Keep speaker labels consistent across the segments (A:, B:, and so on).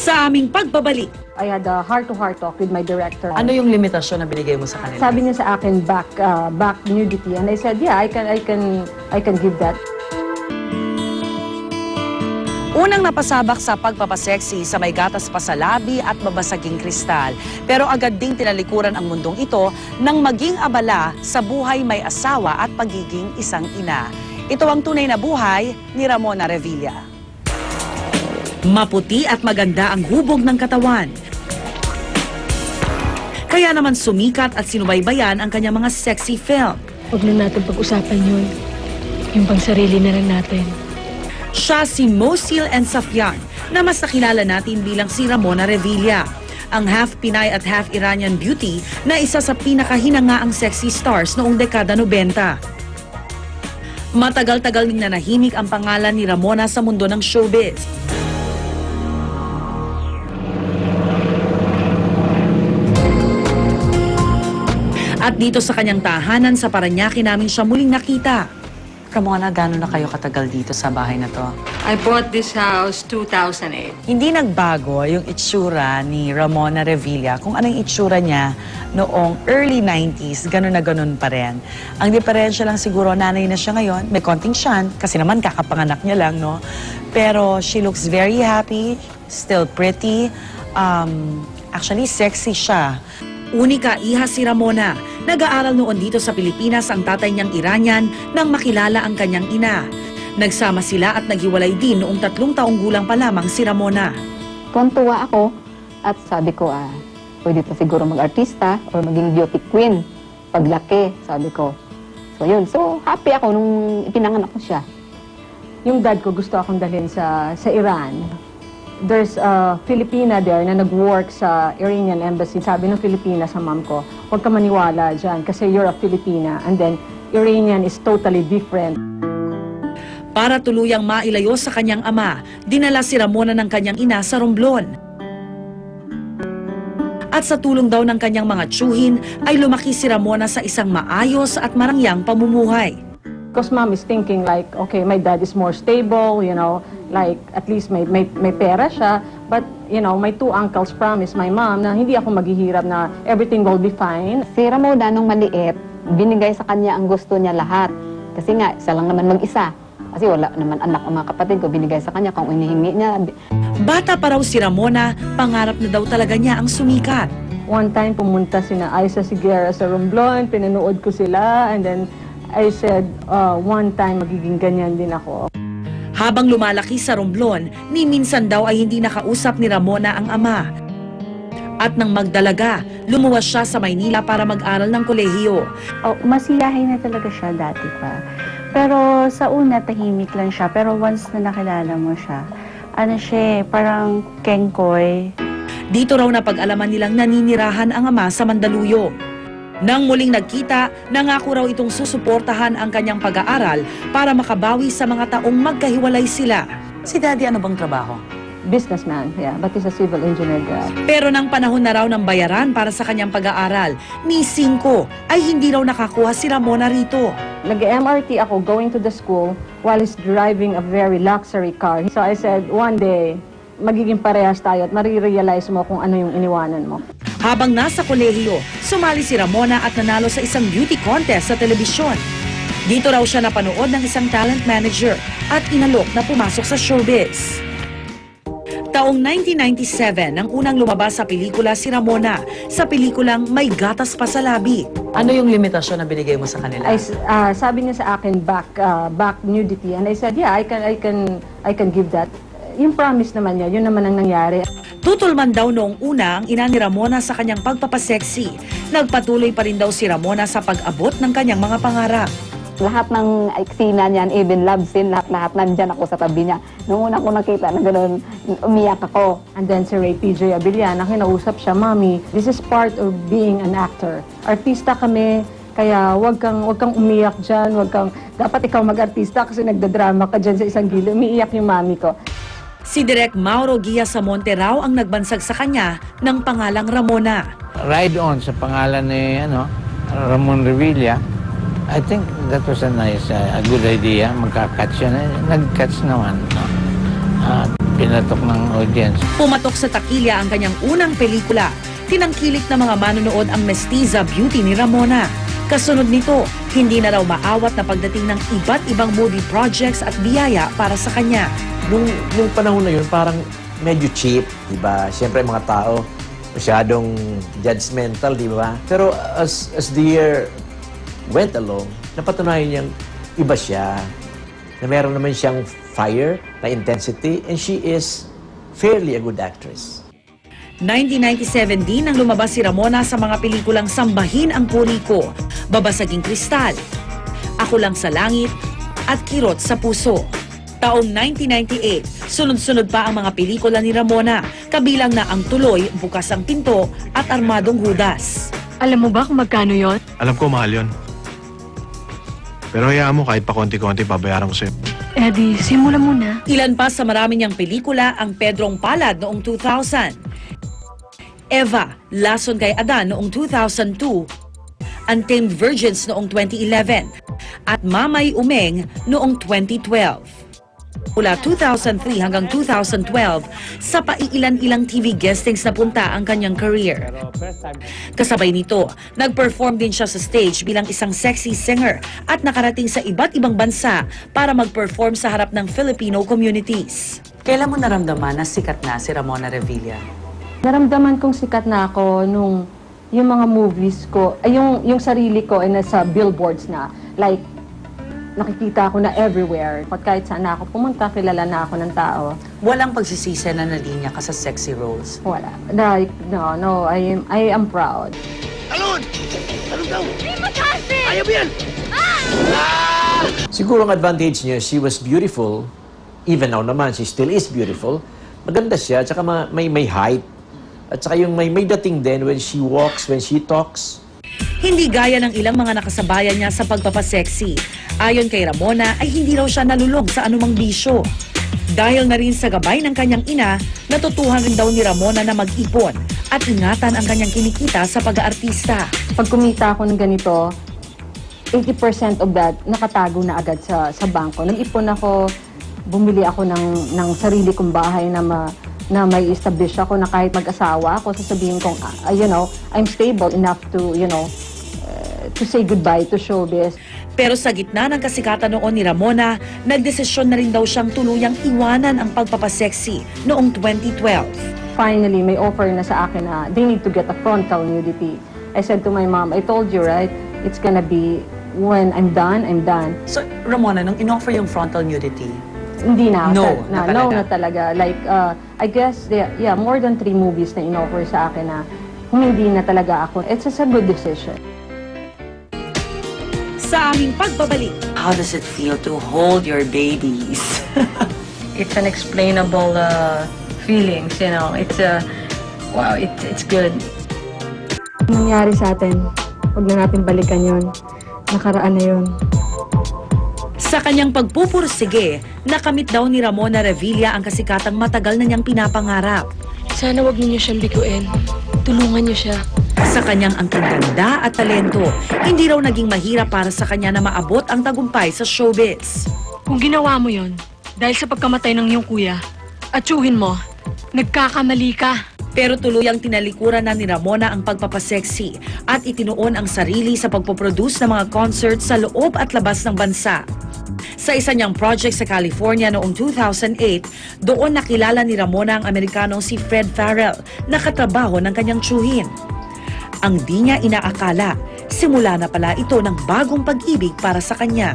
A: Sa aming pagbabalik,
B: I had a heart-to-heart talk with my director.
C: Ano yung limitasyon na binigay mo sa kanila?
B: Sabi niya sa akin, back nudity. And I said, yeah, I can give that.
A: unang napasabak sa pagpapaseksi sa may gatas pa sa labi at babasaging kristal. Pero agad ding tinalikuran ang mundong ito nang maging abala sa buhay may asawa at pagiging isang ina. Ito ang tunay na buhay ni Ramona Revilla. Maputi at maganda ang hubog ng katawan. Kaya naman sumikat at sinubaybayan ang kanyang mga sexy film.
D: Huwag na natin pag-usapan yun. Yung pang sarili na lang natin.
A: Siya si Mosil and Safyan, na mas nakilala natin bilang si Ramona Revilla. Ang half Pinay at half Iranian beauty na isa sa pinakahinangaang sexy stars noong dekada 90. Matagal-tagal ning nanahimik ang pangalan ni Ramona sa mundo ng showbiz. At dito sa kanyang tahanan sa Parañaque namin siya muling nakita.
C: Ramona, gano'n na kayo katagal dito sa bahay na to?
D: I bought this house 2008.
C: Hindi nagbago yung itsura ni Ramona Revilla. Kung anong itsura niya noong early 90s, gano'n na gano'n pa rin. Ang diferensya lang siguro, nanay na siya ngayon. May konting siyang, kasi naman kakapanganak niya lang, no? Pero she looks very happy, still pretty. Actually, sexy siya.
A: Unika iha si Ramona. Nag-aaral noon dito sa Pilipinas ang tatay niyang Iranian nang makilala ang kanyang ina. Nagsama sila at naghiwalay din noong 3 taong gulang pa lamang si Ramona.
B: Tuwan-tuwa ako at sabi ko, pwede pa siguro mag-artista or maging beauty queen. Paglaki, sabi ko. So yun, so happy ako nung ipinanganak ko siya. Yung dad ko gusto akong dalhin sa Iran. There's a Filipina there na nag-work sa Iranian embassy. Sabi ng Filipina sa mom ko, huwag ka maniwala dyan kasi you're a Filipina. And then, Iranian is totally different.
A: Para tuluyang mailayo sa kanyang ama, dinala si Ramona ng kanyang ina sa Romblon. At sa tulong daw ng kanyang mga tiyuhin, ay lumaki si Ramona sa isang maayos at marangyang pamumuhay.
B: Because mom is thinking like, okay, my dad is more stable, you know, like at least may pera siya. But, you know, my 2 uncles promised my mom na hindi ako maghihirap, na everything will be fine.
E: Si Ramona nung maliit, binigay sa kanya ang gusto niya lahat. Kasi nga, isa lang naman mag-isa. Kasi wala naman anak ang mga kapatid ko, binigay sa kanya kung inihingi niya.
A: Bata pa raw si Ramona, pangarap na daw talaga niya ang sumikat.
B: One time pumunta sina Aiza Sigera sa Romblon, pinanood ko sila, and then I said, one time magiging ganyan din ako.
A: Habang lumalaki sa Romblon, ni minsan daw ay hindi nakausap ni Ramona ang ama. At nang magdalaga, lumuwas siya sa Maynila para mag-aral ng kolehiyo.
F: Masiyahin na talaga siya dati pa. Pero sa una, tahimik lang siya. Pero once na nakilala mo siya, ano siya, parang kengkoy.
A: Dito raw napag-alaman nilang naninirahan ang ama sa Mandaluyong. Nang muling nagkita, nangako raw itong susuportahan ang kanyang pag-aaral para makabawi sa mga taong magkahiwalay sila.
C: Si Daddy, ano bang trabaho?
B: Businessman, yeah, but he's a civil engineer grad.
A: Pero nang panahon na raw ng bayaran para sa kanyang pag-aaral, ni 5 ay hindi raw nakakuha si Ramona rito.
B: Nag-MRT ako going to the school while he's driving a very luxury car. So I said, one day, magiging parehas tayo at marirealize mo kung ano yung iniwanan mo.
A: Habang nasa kolehiyo, sumali si Ramona at nanalo sa isang beauty contest sa telebisyon. Dito raw siya napanood ng isang talent manager at inalok na pumasok sa showbiz. Taong 1997 nang unang lumabas sa pelikula si Ramona sa pelikulang May Gatas Pa sa Labi.
C: Ano yung limitasyon na binigay mo sa kanila?
B: Sabi niya sa akin, back nudity. And I said, yeah, I can give that. Yung promise naman niya, yun naman ang nangyari.
A: Tutol man daw noong una ang ina ni Ramona sa kanyang pagpapaseksi. Nagpatuloy pa rin daw si Ramona sa pag-abot ng kanyang mga pangarap.
E: Lahat ng eksena niyan, even love scene, lahat nandyan ako sa tabi niya. Noong una ko nakita na gano'n, umiyak ako.
B: And then si Ray PJ Abiliana, kinausap siya, Mommy, this is part of being an actor. Artista kami, kaya wag kang umiyak dyan, dapat ikaw mag-artista kasi nagdadrama ka dyan sa isang gilid. Umiiyak yung mami ko.
A: Si Direk Mauro Guiasamonte raw ang nagbansag sa kanya ng pangalang Ramona.
G: Ride on sa pangalan ni Ramon Revilla. I think that was a good idea. Magka-catch yun. Nag-catch naman. No? pinatok ng audience.
A: Pumatok sa takilya ang kanyang unang pelikula. Tinangkilik ng mga manonood ang mestiza beauty ni Ramona. Kasunod nito, hindi na raw maawat na pagdating ng iba't ibang movie projects at biyaya para sa kanya.
H: Nung panahon na yun, parang medyo cheap, di ba? Siyempre, mga tao, masyadong judgmental, di ba? Pero as the year went along, napatunayan niyang iba siya, na meron naman siyang fire, na intensity, and she is fairly a good actress.
A: 1997 din nang lumabas si Ramona sa mga pelikulang Sambahin ang Puri Ko, Babasaging Kristal, Ako Lang sa Langit, at Kirot sa Puso. Taong 1998, sunod-sunod pa ang mga pelikula ni Ramona, kabilang na Ang Tuloy, Bukas ang Pinto, at Armadong Judas.
D: Alam mo ba kung magkano yon?
I: Alam ko, mahal yun. Pero hayaan mo, kahit pa konti-konti, babayaran ko sa'yo.
D: Eddie, simula muna.
A: Ilan pa sa marami niyang pelikula ang Pedrong Palad noong 2000, Eva, Lason kay Adan noong 2002, Untamed Virgins noong 2011, at Mamay Umeng noong 2012. Mula 2003 hanggang 2012, sa paiilan-ilang TV guestings na punta ang kanyang career. Kasabay nito, nag-perform din siya sa stage bilang isang sexy singer at nakarating sa iba't ibang bansa para mag-perform sa harap ng Filipino communities.
C: Kailan mo naramdaman na sikat na si Ramona Revilla?
B: Naramdaman kong sikat na ako nung yung mga movies ko, ay yung sarili ko ay nasa billboards na. Like, nakikita ako na everywhere. At kahit saan ako pumunta, kilala na ako ng tao.
C: Walang pagsisisi na nalinya ka sa sexy roles.
B: Wala. Like, no, I am proud.
H: Siguro ang advantage niya, she was beautiful. Even now naman, she still is beautiful. Maganda siya, at saka may height. At saka yung may dating din when she walks, when she talks.
A: Hindi gaya ng ilang mga nakasabayan niya sa pagpapasexy. Ayon kay Ramona ay hindi raw siya nalulong sa anumang bisyo. Dahil na rin sa gabay ng kanyang ina, natutuhan rin daw ni Ramona na mag-ipon at ingatan ang kanyang kinikita sa pag-aartista.
B: Pag kumita ako ng ganito, 80% of that nakatago na agad sa bangko. Nag-ipon ako, bumili ako ng sarili kong bahay na may establish ako na kahit mag-asawa ako, sasabihin kong, I'm stable enough to, to say goodbye to showbiz.
A: Pero sa gitna ng kasikatan noon ni Ramona, nagdesisyon na rin daw siyang tuluyang iwanan ang pagpapasexy noong 2012.
B: Finally, may offer na sa akin na they need to get a frontal nudity. I said to my mom, I told you, right? It's gonna be when I'm done, I'm done.
C: So, Ramona, nung in-offer yung frontal nudity,
B: Hindi na.
C: No,
B: No na talaga. Like, I guess, more than 3 movies na in-offer sa akin na hindi na talaga ako. It's just a good decision.
A: Sa aming pagbabalik,
C: how does it feel to hold your babies?
D: It's unexplainable feelings, It's, wow, it's good.
J: Nangyari sa atin, huwag na natin balikan yon. Nakaraan na yon.
A: sa kanyang pagpupursige, nakamit daw ni Ramona Revilla ang kasikatang matagal na niyang pinapangarap.
D: Sana wag niyo siyang biguin. Tulungan niyo siya.
A: Sa kanyang angking ganda at talento, hindi raw naging mahirap para sa kanya na maabot ang tagumpay sa showbiz.
D: Kung ginawa mo yon dahil sa pagkamatay ng iyong kuya, atsuhin mo, nagkakamali ka.
A: Pero tuluyang tinalikuran na ni Ramona ang pagpapasexy at itinuon ang sarili sa pagpoproduce ng mga concerts sa loob at labas ng bansa. Sa isa niyang project sa California noong 2008, doon nakilala ni Ramona ang Amerikanong si Fred Farrell na katrabaho ng kanyang tiyuhin. Ang di niya inaakala, simula na pala ito ng bagong pag-ibig para sa kanya.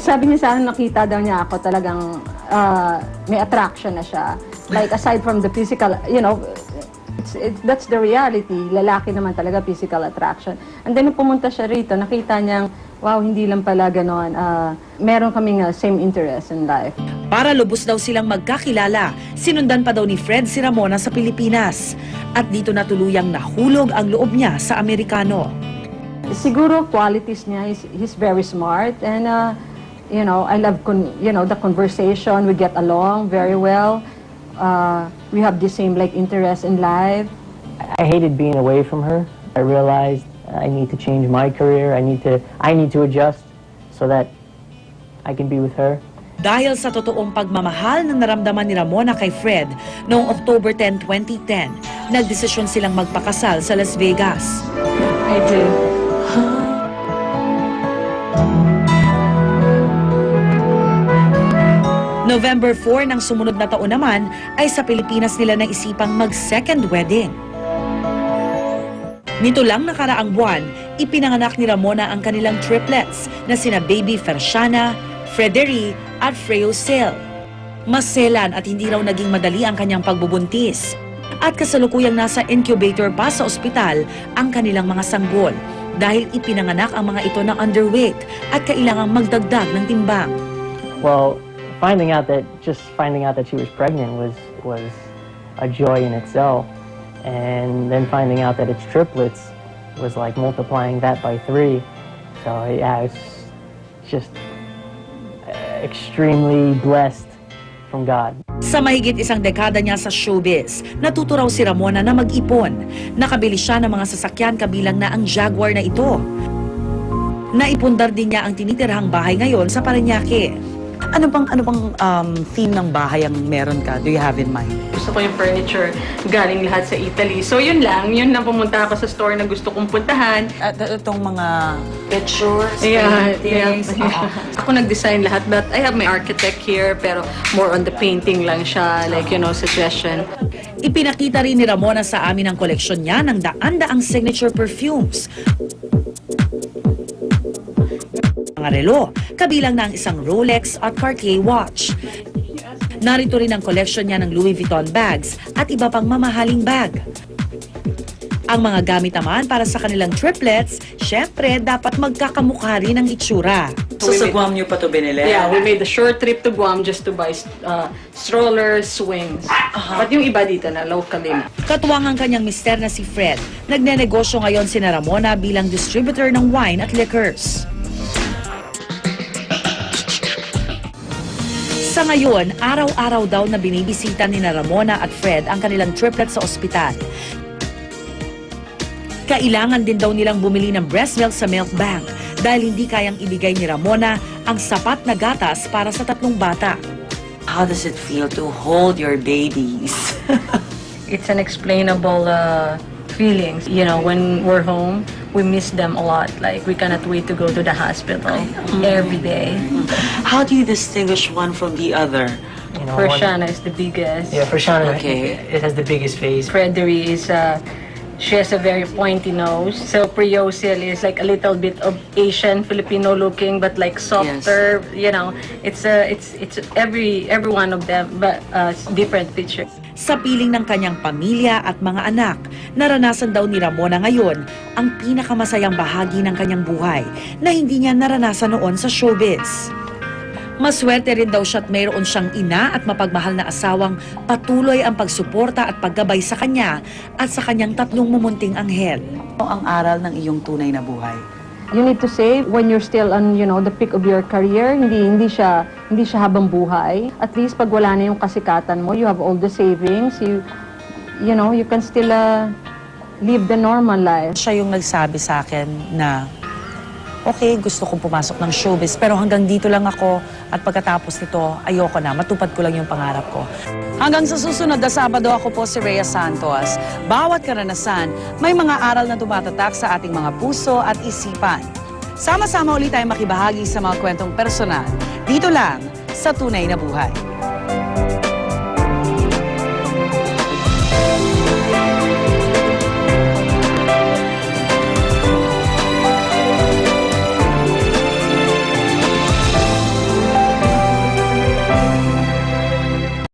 B: Sabi niya sa akin, nakita daw niya ako talagang may attraction na siya. Like aside from the physical, that's the reality. Lalaki naman talaga physical attraction. And then nung pumunta siya rito, nakita niyang, wow, hindi lang pala ganon. Meron kaming same interest in life.
A: Para lubos daw silang magkakilala, sinundan pa daw ni Fred si Ramona sa Pilipinas. At dito na tuluyang nahulog ang loob niya sa Amerikano.
B: Siguro qualities niya, he's very smart. And, I love, the conversation. We get along very well. We have the same interest in life.
K: I hated being away from her. I realized I need to change my career. I need to adjust so that I can be with her.
A: Dahil sa totoong pagmamahal na naramdaman ni Ramona kay Fred noong October 10, 2010, nagdesisyon silang magpakasal sa Las Vegas.
F: I do.
A: November 4 ng sumunod na taon naman ay sa Pilipinas nila naisipang mag-second wedding. Nito lang nakaraang buwan, ipinanganak ni Ramona ang kanilang triplets na sina Baby Fershana, Frederi at Freo Sel. Maselan at hindi raw naging madali ang kanyang pagbubuntis. At kasalukuyang nasa incubator pa sa ospital ang kanilang mga sanggol dahil ipinanganak ang mga ito na underweight at kailangang magdagdag ng timbang.
K: Well, finding out that she was pregnant was a joy in itself, and then finding out that it's triplets was like multiplying that by 3. So yeah, it's just extremely blessed from God.
A: Sa mahigit isang dekada niya sa showbiz, natuto raw si Ramona na mag-ipon. Nakabili siya ng mga sasakyan kabilang na ang Jaguar na ito. Naipundar din niya ang tinitirhang bahay ngayon sa Parañaque.
C: Ano bang theme ng bahay ang meron ka? Do you have in mind?
D: Gusto ko yung furniture galing lahat sa Italy. So yun lang pumunta ako sa store na gusto kong puntahan.
C: At itong mga pictures,
D: Yeah.
C: paintings.
D: Ako nag-design lahat, but I have my architect here, pero more on the painting lang siya, like, suggestion.
A: Ipinakita rin ni Ramona sa amin ang koleksyon niya ng daan-daang signature perfumes. Mga relo, kabilang na ang isang Rolex at Cartier watch. Narito rin ang collection niya ng Louis Vuitton bags at iba pang mamahaling bag. Ang mga gamit naman para sa kanilang triplets, syempre dapat magkakamukha rin ang itsura.
C: So sa Guam niyo pa ito binili?
D: Yeah, we made a short trip to Guam just to buy strollers, swings. But yung iba dito na, locally.
A: Katuwang ang kanyang mister na si Fred. Nagnenegosyo ngayon si Ramona bilang distributor ng wine at liquors. Sa ngayon, araw-araw daw na binibisita ni Ramona at Fred ang kanilang triplet sa ospital. Kailangan din daw nilang bumili ng breast milk sa milk bank dahil hindi kayang ibigay ni Ramona ang sapat na gatas para sa 3 bata.
C: How does it feel to hold your babies?
D: It's unexplainable feelings. When we're home, we miss them a lot. Like, we cannot wait to go to the hospital every day.
C: How do you distinguish one from the other?
D: Fershana is the biggest.
K: Yeah, Fershana,
C: Okay.
K: it has the biggest face.
D: Frederi is, she has a very pointy nose. So Priyosil is like a little bit of Asian, Filipino looking, but like softer. It's every one of them, but different features.
A: Sa piling ng kanyang pamilya at mga anak, naranasan daw ni Ramona ngayon ang pinakamasayang bahagi ng kanyang buhay na hindi niya naranasan noon sa showbiz. Maswerte rin daw siya at mayroon siyang ina at mapagmahal na asawang patuloy ang pagsuporta at paggabay sa kanya at sa kanyang 3 mumunting anghel.
C: Ano ang aral ng iyong tunay na buhay?
B: You need to save when you're still on, the peak of your career. Hindi siya habang buhay. At least pag wala na yung kasikatan mo, you have all the savings. You can still live the normal life.
C: Siya yung nagsabi sa akin na, okay, gusto kong pumasok ng showbiz, pero hanggang dito lang ako at pagkatapos nito, ayoko na, matupad ko lang yung pangarap ko. Hanggang sa susunod na Sabado, ako po si Rhea Santos. Bawat karanasan, may mga aral na tumatatak sa ating mga puso at isipan. Sama-sama ulit tayo makibahagi sa mga kwentong personal, dito lang sa Tunay na Buhay.